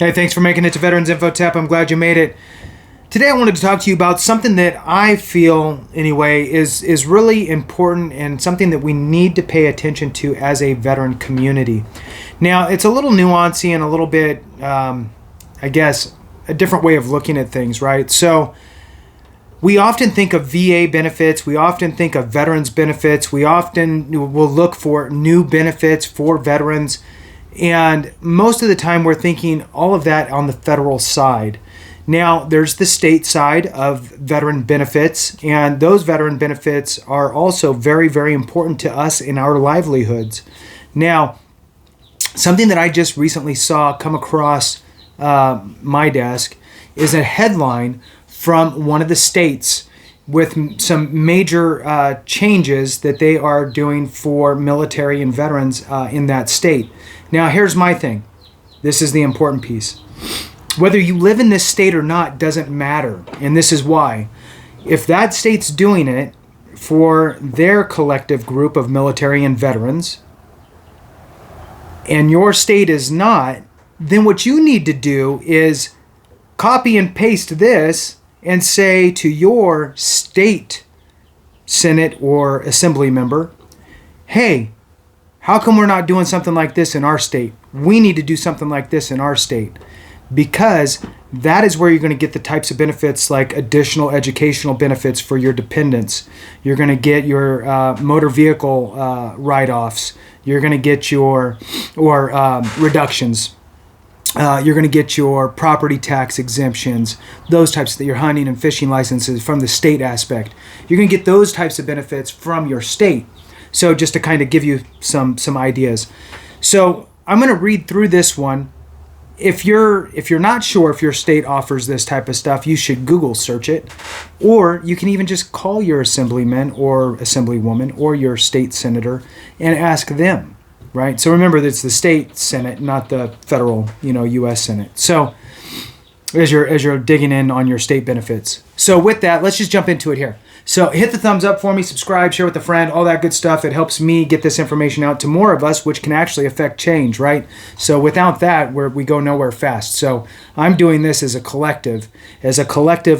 Hey, thanks for making it to Veterans Info Tap. I'm glad you made it. Today I wanted to talk to you about something that I feel, anyway, is really important and something that we need to pay attention to as a veteran community. Now, it's a little nuancy and a little bit, I guess, a different way of looking at things, right? So we often think of VA benefits. We often think of veterans benefits. We often will look for new benefits for veterans. And most of the time we're thinking all of that on the federal side. Now, there's the state side of veteran benefits, and those veteran benefits are also very, very important to us in our livelihoods. Now, something that I just recently saw come across my desk is a headline from one of the states with some major changes that they are doing for military and veterans in that state. Now, here's my thing. This is the important piece. Whether you live in this state or not doesn't matter, and this is why. If that state's doing it for their collective group of military and veterans, and your state is not, then what you need to do is copy and paste this and say to your state Senate or Assembly member, hey, how come we're not doing something like this in our state? We need to do something like this in our state. Because that is where you're going to get the types of benefits like additional educational benefits for your dependents. You're going to get your motor vehicle write-offs. You're going to get your reductions. You're going to get your property tax exemptions, those types of your hunting and fishing licenses from the state aspect. You're going to get those types of benefits from your state. So just to kind of give you some ideas. So I'm going to read through this one. If you're not sure if your state offers this type of stuff, you should Google search it, or you can even just call your assemblyman or assemblywoman or your state senator and ask them, right? So remember that it's the state Senate, not the federal, U.S. Senate. So as you're digging in on your state benefits. So with that, let's just jump into it here. So hit the thumbs up for me, subscribe, share with a friend, all that good stuff. It helps me get this information out to more of us, which can actually affect change, right? So without that, we go nowhere fast. So I'm doing this as a collective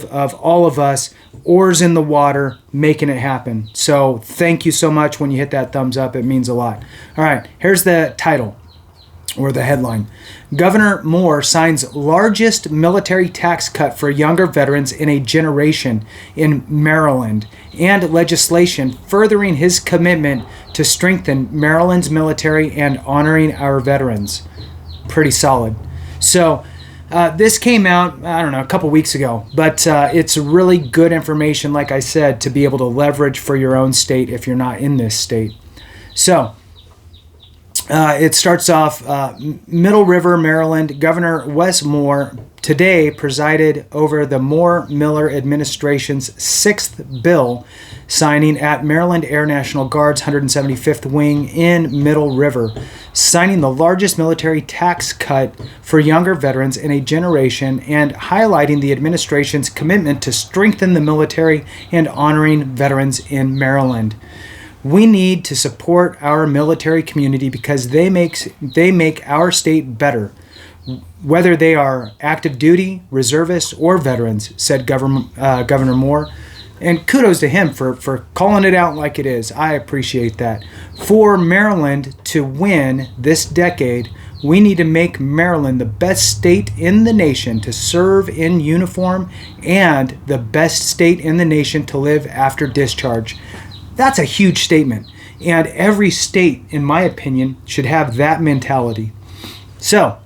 of all of us, oars in the water, making it happen. So thank you so much when you hit that thumbs up. It means a lot. All right, here's the title. Or the headline. Governor Moore signs largest military tax cut for younger veterans in a generation in Maryland, and legislation furthering his commitment to strengthen Maryland's military and honoring our veterans. Pretty solid. So this came out, I don't know, a couple weeks ago, but it's really good information, like I said, to be able to leverage for your own state if you're not in this state. So it starts off, Middle River, Maryland. Governor Wes Moore today presided over the Moore-Miller administration's sixth bill signing at Maryland Air National Guard's 175th Wing in Middle River, signing the largest military tax cut for younger veterans in a generation and highlighting the administration's commitment to strengthen the military and honoring veterans in Maryland. We need to support our military community because they make our state better, whether they are active duty, reservists, or veterans, said Governor Moore. And kudos to him for calling it out like it is. I appreciate that. For Maryland to win this decade, we need to make Maryland the best state in the nation to serve in uniform and the best state in the nation to live after discharge. That's a huge statement, and every state, in my opinion, should have that mentality. So,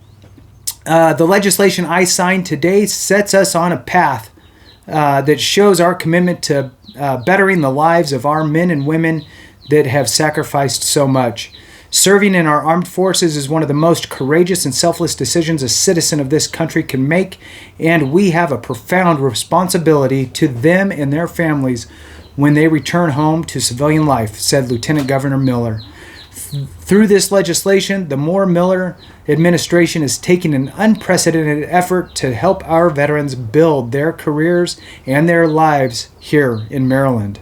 the legislation I signed today sets us on a path that shows our commitment to bettering the lives of our men and women that have sacrificed so much. Serving in our armed forces is one of the most courageous and selfless decisions a citizen of this country can make, and we have a profound responsibility to them and their families when they return home to civilian life, said Lieutenant Governor Miller. Through this legislation, the Moore-Miller administration is taking an unprecedented effort to help our veterans build their careers and their lives here in Maryland.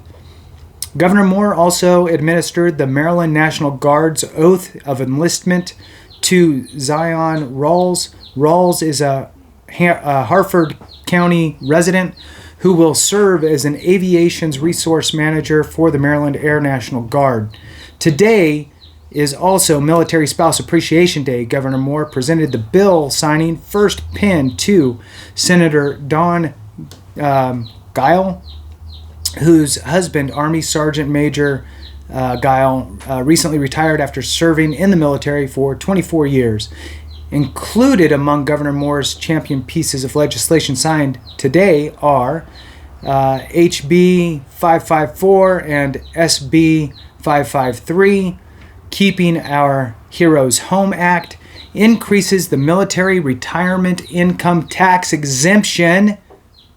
Governor Moore also administered the Maryland National Guard's oath of enlistment to Zion Rawls, Rawls is a Harford County resident who will serve as an aviation's resource manager for the Maryland Air National Guard. Today is also Military Spouse Appreciation Day. Governor Moore presented the bill signing first pen to Senator Don Guile, whose husband, Army Sergeant Major Guile, recently retired after serving in the military for 24 years. Included among Governor Moore's champion pieces of legislation signed today are HB 554 and SB 553. Keeping Our Heroes Home Act increases the military retirement income tax exemption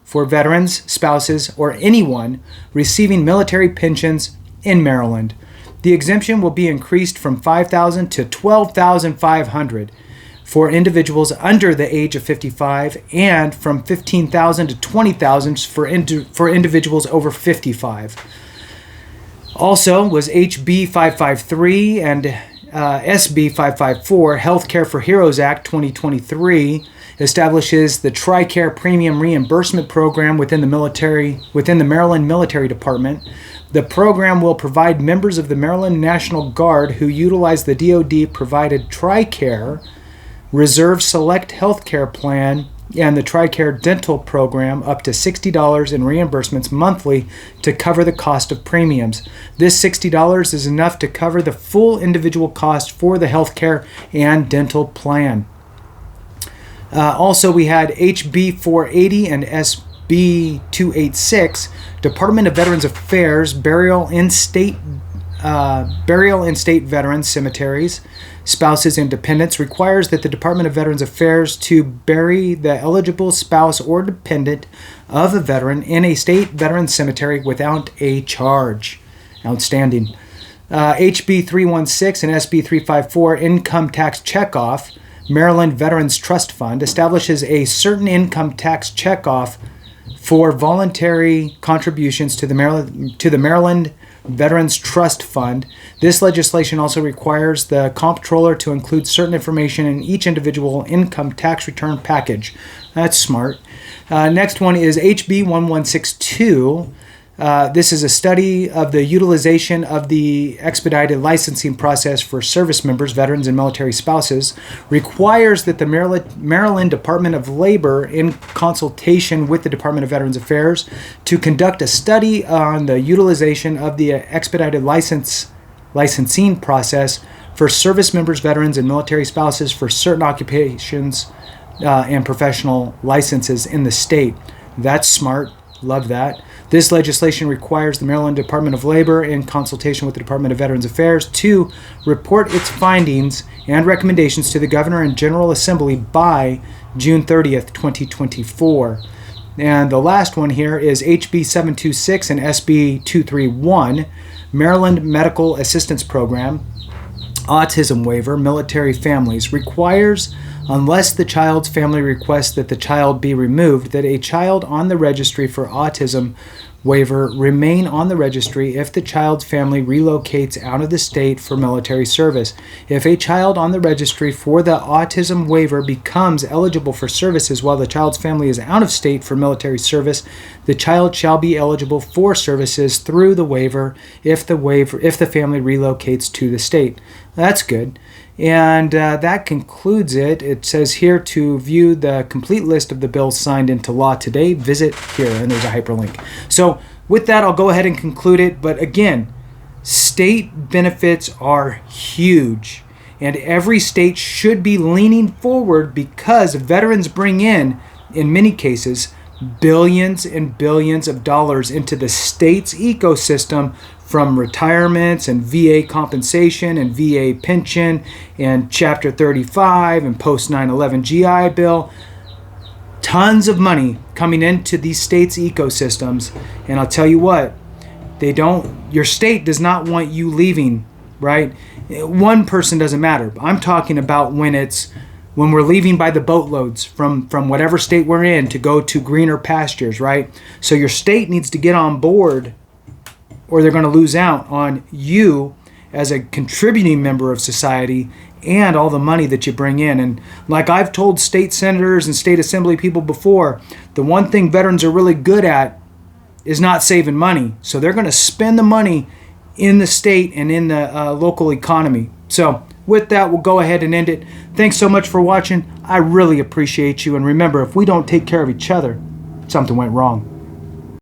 for veterans, spouses, or anyone receiving military pensions in Maryland. The exemption will be increased from $5,000 to $12,500 for individuals under the age of 55 and from $15,000 to $20,000 for individuals over 55. Also was HB 553 and SB 554, Healthcare for Heroes Act 2023, establishes the TRICARE Premium Reimbursement Program within the Maryland Military Department. The program will provide members of the Maryland National Guard who utilize the DoD-provided TRICARE Reserve Select Healthcare Plan and the TRICARE Dental Program up to $60 in reimbursements monthly to cover the cost of premiums. This $60 is enough to cover the full individual cost for the healthcare and dental plan. Also, we had HB 480 and SB 286, Department of Veterans Affairs, burial in state veterans cemeteries, spouses and dependents, requires that the Department of Veterans Affairs to bury the eligible spouse or dependent of a veteran in a state veteran cemetery without a charge. Outstanding. HB 316 and SB 354, Income Tax Checkoff, Maryland Veterans Trust Fund, establishes a certain income tax checkoff for voluntary contributions to the Maryland Veterans Trust Fund. This legislation also requires the comptroller to include certain information in each individual income tax return package. That's smart. Next one is HB 1162. This is a study of the utilization of the expedited licensing process for service members, veterans, and military spouses. Requires that the Maryland Department of Labor, in consultation with the Department of Veterans Affairs, to conduct a study on the utilization of the expedited licensing process for service members, veterans, and military spouses for certain occupations and professional licenses in the state. That's smart. Love that. This legislation requires the Maryland Department of Labor, in consultation with the Department of Veterans Affairs, to report its findings and recommendations to the Governor and General Assembly by June 30th, 2024. And the last one here is HB 726 and SB 231, Maryland Medical Assistance Program, Autism Waiver, Military Families, requires, unless the child's family requests that the child be removed, that a child on the registry for autism waiver remain on the registry if the child's family relocates out of the state for military service. If a child on the registry for the autism waiver becomes eligible for services while the child's family is out of state for military service, the child shall be eligible for services through the waiver if the family relocates to the state. That's good. And that concludes it. It says here to view the complete list of the bills signed into law today, visit here, and there's a hyperlink. So with that, I'll go ahead and conclude it. But again, state benefits are huge, and every state should be leaning forward because veterans bring in many cases, billions and billions of dollars into the state's ecosystem from retirements and VA compensation and VA pension and Chapter 35 and post 9/11 GI Bill. Tons of money coming into these states' ecosystems. And I'll tell you what, your state does not want you leaving, right? One person doesn't matter. I'm talking about when we're leaving by the boatloads from whatever state we're in to go to greener pastures, right? So your state needs to get on board, or they're going to lose out on you as a contributing member of society and all the money that you bring in. And like I've told state senators and state assembly people before, the one thing veterans are really good at is not saving money. So they're going to spend the money in the state and in the local economy. So with that, we'll go ahead and end it. Thanks so much for watching. I really appreciate you. And remember, if we don't take care of each other, something went wrong.